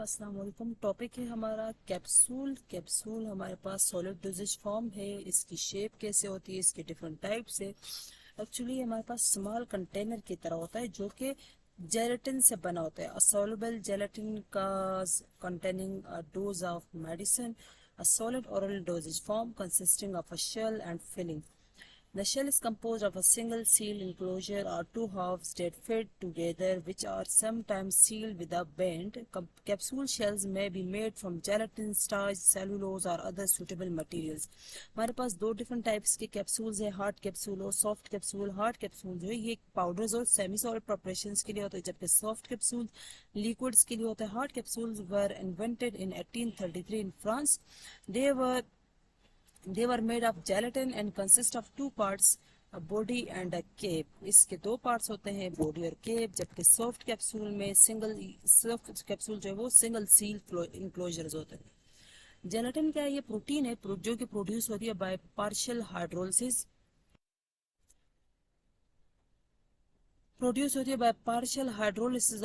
अस्सलाम वालेकुम। टॉपिक है हमारा कैप्सूल। कैप्सूल हमारे पास सॉलिड डोजेज फॉर्म है। इसकी शेप कैसे होती है, इसके डिफरेंट टाइप्स है। एक्चुअली हमारे पास स्मॉल कंटेनर की तरह होता है जो कि जेलेटिन से बना होता है। अ सॉल्युबल जेलेटिन का containing a dose of medicine, a solid oral dosage form consisting of a shell and filling. The shell is composed of a single sealed enclosure or two halves that fit together, which are sometimes sealed with a band. Capsule shells may be made from gelatin, starch, cellulose or other suitable materials. हमारे पास दो different types के capsules है, hard capsule और soft capsule. Hard capsule जो है ये powders और semi solid preparations के लिए होता है, जबकि सॉफ्ट कैप्सूल लिक्विड्स के लिए होता है। Hard capsules were invented in 1833 in France. They were they were made of gelatin and consist of two parts, a body and a cape. इसके दो पार्ट्स होते हैं, बॉडी और केप। जबकि सॉफ्ट कैप्सूल में सॉफ्ट कैप्सूल जो है वो सिंगल सील इंक्लोजर्स होते हैं। जेलेटिन क्या है? ये प्रोटीन है जो कि प्रोड्यूस होती है by partial hydrolysis.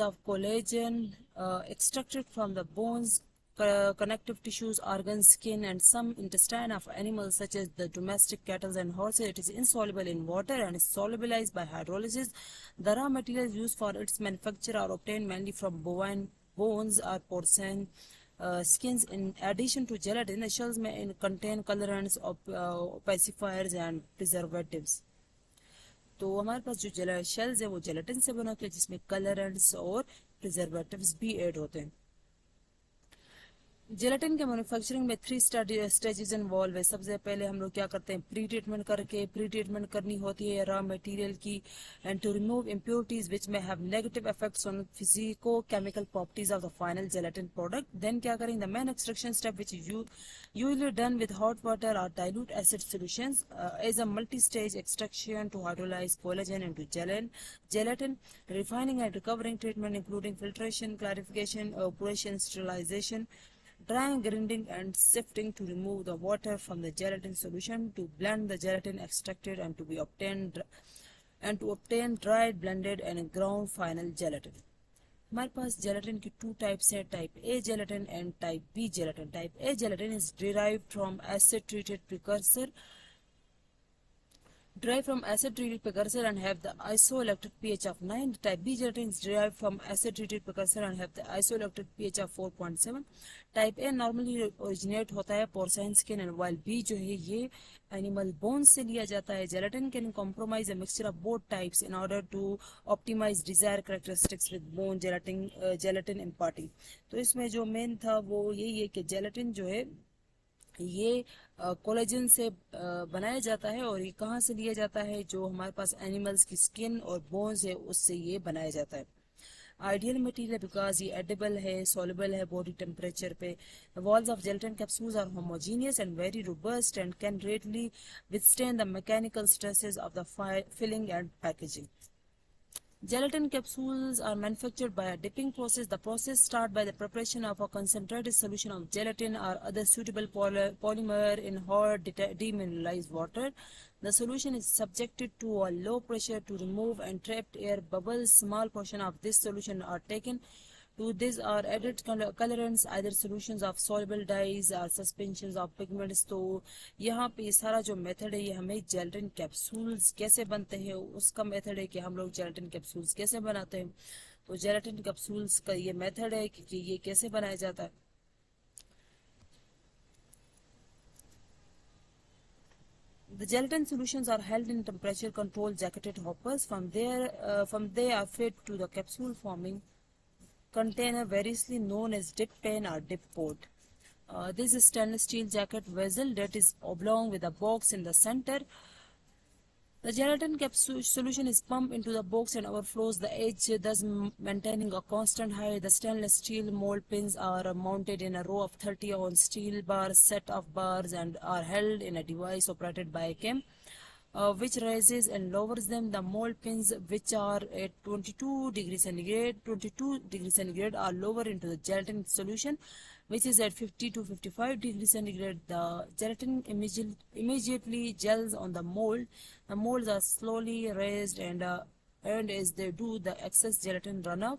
Of collagen extracted from the bones, connective tissues, organs, skin, and some intestine of animals such as the domestic cattle and horses. It is insoluble in water and is solubilized by hydrolysis. The raw materials used for its manufacture are obtained mainly from bovine bones or porcine skins. In addition to gelatin, the shells may contain colorants, opacifiers, and preservatives. तो हमारे पास जो shells है वो gelatin से बना होते हैं, जिसमें कलरेंट्स और प्रिजर्वेटिव्स भी ऐड होते हैं। जेलेटिन के मैन्युफैक्चरिंग में थ्री स्टेजेस इन्वॉल्व है। सबसे पहले हम लोग क्या करते हैं, प्री ट्रीटमेंट करनी होती है रॉ मटेरियल की, and to remove impurities which may have negative effects on physico chemical properties of the final gelatin product. Then क्या करेंगे, the main extraction step which usually done with hot water or dilute acid solutions is a multi-stage extraction to hydrolyze collagen into gelatin, refining and recovering treatment including filtration, clarification, evaporation, sterilization, drying, grinding, and sifting to remove the water from the gelatin solution, to blend the gelatin extracted and to obtain dried, blended, and ground final gelatin. हमारे पास gelatin की two types है, type A gelatin and type B gelatin. Type A gelatin is derived from acid treated precursor and have the isoelectric pH of 9. Type B gelatin is derived from acid treated precursor and have the isoelectric pH of 4.7. Type A normally originate होता है porcine skin and while B जो है ये animal bones से लिया जाता है। Gelatin can compromise a mixture of both types in order to optimize desired characteristics with bone gelatin imparting. तो इसमें जो मेन था वो यही है कि gelatin जो है ये कोलेजन से बनाया जाता है। और ये कहाँ से लिया जाता है? जो हमारे पास एनिमल्स की स्किन और बोन्स है उससे ये बनाया जाता है। आइडियल मटेरियल बिकॉज ये एडिबल है, सॉल्युबल है बॉडी टेम्परेचर पे। Walls of gelatin capsules are homogeneous and very robust and can readily withstand the mechanical stresses of the filling and packaging. Gelatin capsules are manufactured by a dipping process. The process starts by the preparation of a concentrated solution of gelatin or other suitable polymer in hot demineralized water. The solution is subjected to a low pressure to remove and trapped air bubbles. Small portion of this solution are taken. To this are added colorants, either solutions of soluble dyes or suspensions of pigments. तो यहाँ पे सारा जो method है ये हमें gelatin capsules कैसे बनते हैं उसका मेथड है कि हम लोग जेलेटिन कैप्सूल्स कैसे बनाते हैं। तो जेलेटिन कैप्सूल्स का ये मेथड है कि ये कैसे बनाया जाता है। The gelatin solutions are held in temperature controlled jacketed hoppers. From they are fed to the capsule forming container variously known as dip pan or dip pot. This is stainless steel jacket vessel that is oblong with a box in the center. The gelatin capsule solution is pumped into the box and overflows the edge, thus maintaining a constant height. The stainless steel mold pins are mounted in a row of 30 on steel bars, set of bars, and are held in a device operated by a cam, which raises and lowers them. The mold pins, which are at 22 degrees centigrade, are lowered into the gelatin solution, which is at 50 to 55 degrees centigrade. The gelatin immediately gels on the mold. The molds are slowly raised and as they do, the excess gelatin run off.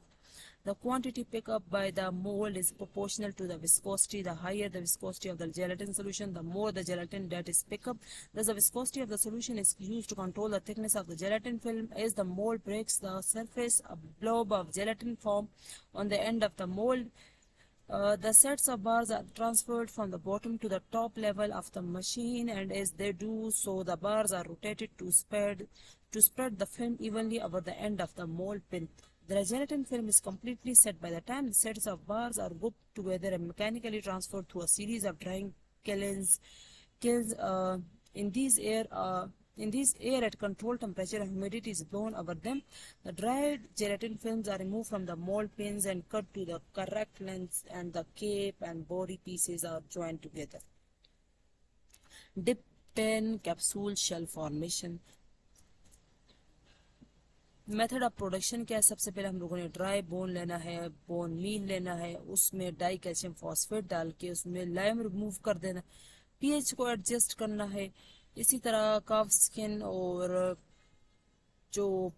The quantity picked up by the mold is proportional to the viscosity. The higher the viscosity of the gelatin solution, the more the gelatin that is picked up. Thus, the viscosity of the solution is used to control the thickness of the gelatin film. As the mold breaks the surface, a blob of gelatin forms on the end of the mold. The sets of bars are transferred from the bottom to the top level of the machine, and as they do so, the bars are rotated to spread the film evenly over the end of the mold pin. The gelatin film is completely set. By the time the sets of bars are grouped together and mechanically transferred through a series of drying kilns, in these air at controlled temperature and humidity is blown over them. The dried gelatin films are removed from the mold pins and cut to the correct length, and the cape and body pieces are joined together. Dip pen capsule shell formation. Method of production क्या है? सबसे पहले हम लोगों ने dry bone लेना है, bone meal लेना है, उसमें डाई कैल्शियम फॉस्फेट डाल के उसमें लाइम रिमूव कर देना, पीएच को एडजस्ट करना है। इसी तरह काफ स्किन और जो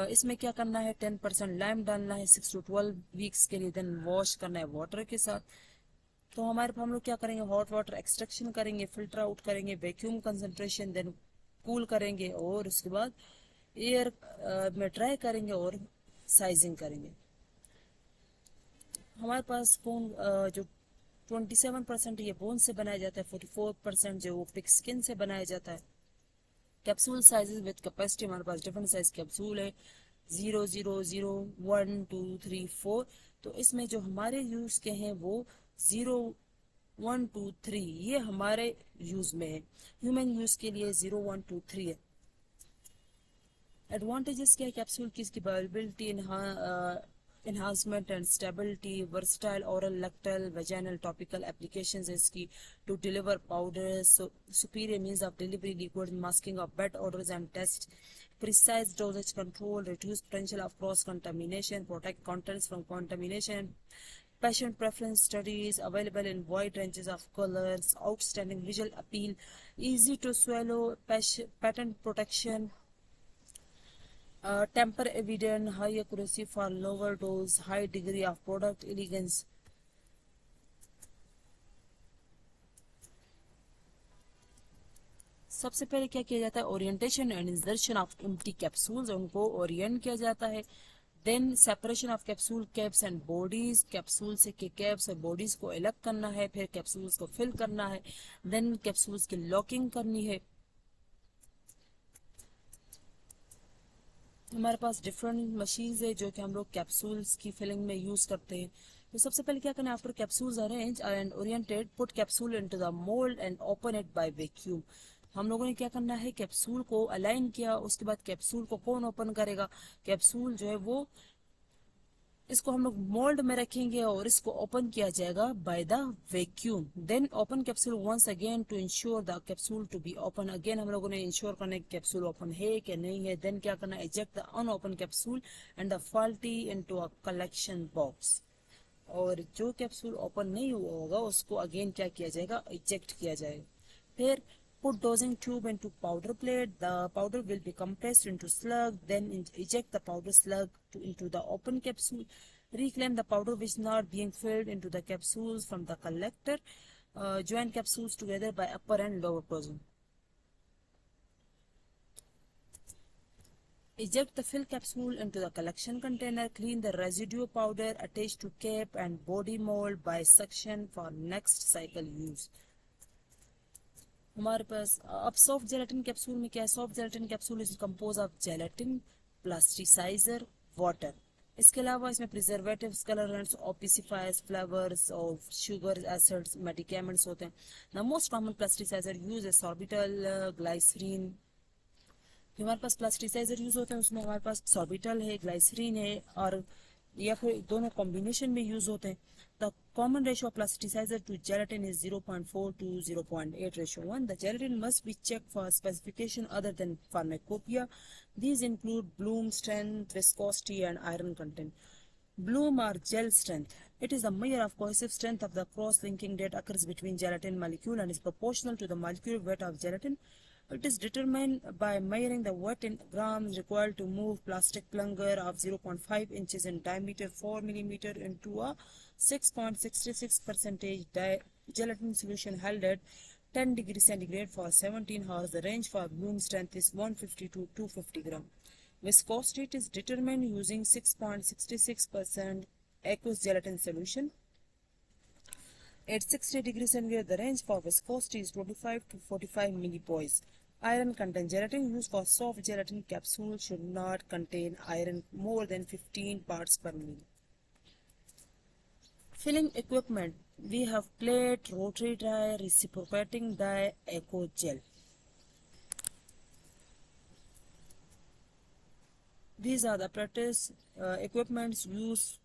इसमें क्या करना है, 10% लाइम डालना है 6 to 12 वीक्स के लिए, देन वॉश करना है वाटर के साथ। तो हम लोग क्या करेंगे, हॉट वाटर एक्सट्रैक्शन करेंगे, फिल्टर आउट करेंगे, वैक्यूम कंसंट्रेशन, देन कूल करेंगे और उसके बाद एयर में ड्राई करेंगे और साइजिंग करेंगे। हमारे पास बोन जो 27% ये बोन से बनाया जाता है, 44% जो वो पिग स्किन से बनाया जाता है। कैप्सूल साइजेस विद कैपेसिटी, हमारे पास डिफरेंट साइज कैप्सूल है, 0, 0, 0, 1, 2, 3, 4। तो इसमें जो हमारे यूज के हैं वो 0, 1, 2, 3 ये हमारे यूज में है। ह्यूमन यूज के लिए 0, 1, 2, 3 है। एडवांटेजेस क्या है कैप्सूल की? इसकी बायोबिलिटी, enhancement and stability, versatile oral, lactal, vaginal, topical applications है इसकी, to deliver powders, superior means of delivery, liquid masking of bed odors and tests, precise dosage control, reduce potential of cross contamination, protect contents from contamination, patient preference studies, available in wide ranges of colors, outstanding visual appeal, easy to swallow, patent protection, temper evident, high accuracy for lower dose, high degree of product elegance. सबसे पहले क्या किया जाता है, orientation and insertion of empty capsules, उनको orient किया जाता है। Then separation of capsule caps and bodies, capsule से के कैप्स और बॉडीज को अलग करना है, फिर कैप्सूल्स को फिल करना है, देन कैप्सूल्स की लॉकिंग करनी है। हमारे पास डिफरेंट मशीन्स है जो कि हम लोग कैप्सूल्स की फिलिंग में यूज करते हैं। तो सबसे पहले क्या करना है, after capsules arrange and oriented, put capsule into the mould and open it by vacuum. हम लोगों ने क्या करना है, कैप्सूल को अलाइन किया, उसके बाद कैप्सूल को कौन ओपन करेगा, कैप्सूल जो है वो इसको हम लोग मोल्ड में रखेंगे और इसको ओपन किया जाएगा by the vacuum. Then open capsule once again to ensure the capsule to be open. Again हम लोगों ने इंश्योर करना है कैप्सूल ओपन है कि नहीं है। देन क्या करना है, eject the अनओपन capsule and the faulty into a collection box. और जो कैप्सूल ओपन नहीं हुआ होगा उसको अगेन क्या किया जाएगा, इजेक्ट किया जाएगा। फिर put dosing tube into powder plate. The powder will be compressed into slug. Then eject the powder slug into the open capsule. Reclaim the powder which is not being filled into the capsules from the collector. Join capsules together by upper and lower dosing. Eject the fill capsule into the collection container. Clean the residue powder attached to cap and body mold by suction for next cycle use. हमारे पास अब soft gelatin capsule में क्या है, soft gelatin capsule is compose of gelatin, plasticizer, water. इसके अलावा इसमें preservatives, colourants, opacifiers, flavours और sugar, acids, medicaments होते हैं। The most common plasticizer use है सॉर्बिटल, ग्लाइसरीन। हमारे पास प्लास्टिसाइजर यूज होते हैं उसमें हमारे पास सॉर्बिटल है, ग्लाइसरीन है, और या फिर दोनों कॉम्बिनेशन में यूज होते हैं। The common ratio of plasticizer to gelatin is 0.4 to 0.8:1. The gelatin must be checked for specification other than pharmacopoeia. These include bloom strength, viscosity, and iron content. Bloom or gel strength. It is a measure of cohesive strength of the cross-linking that occurs between gelatin molecule and is proportional to the molecular weight of gelatin. It is determined by measuring the weight in grams required to move plastic plunger of 0.5 inches in diameter 4 millimeter into a 6.66% gelatin solution held at 10 degrees centigrade for 17 hours. The range for bloom strength is 150 to 250 gram. Viscosity is determined using 6.66% aqueous gelatin solution. At 60 degrees centigrade, the range for viscosity is 25 to 45 millipoise. Iron content. Gelatin used for soft gelatin capsule should not contain iron more than 15 parts per million. Filling equipment. We have plate, rotary die, reciprocating die, echo gel. These are the practice equipments used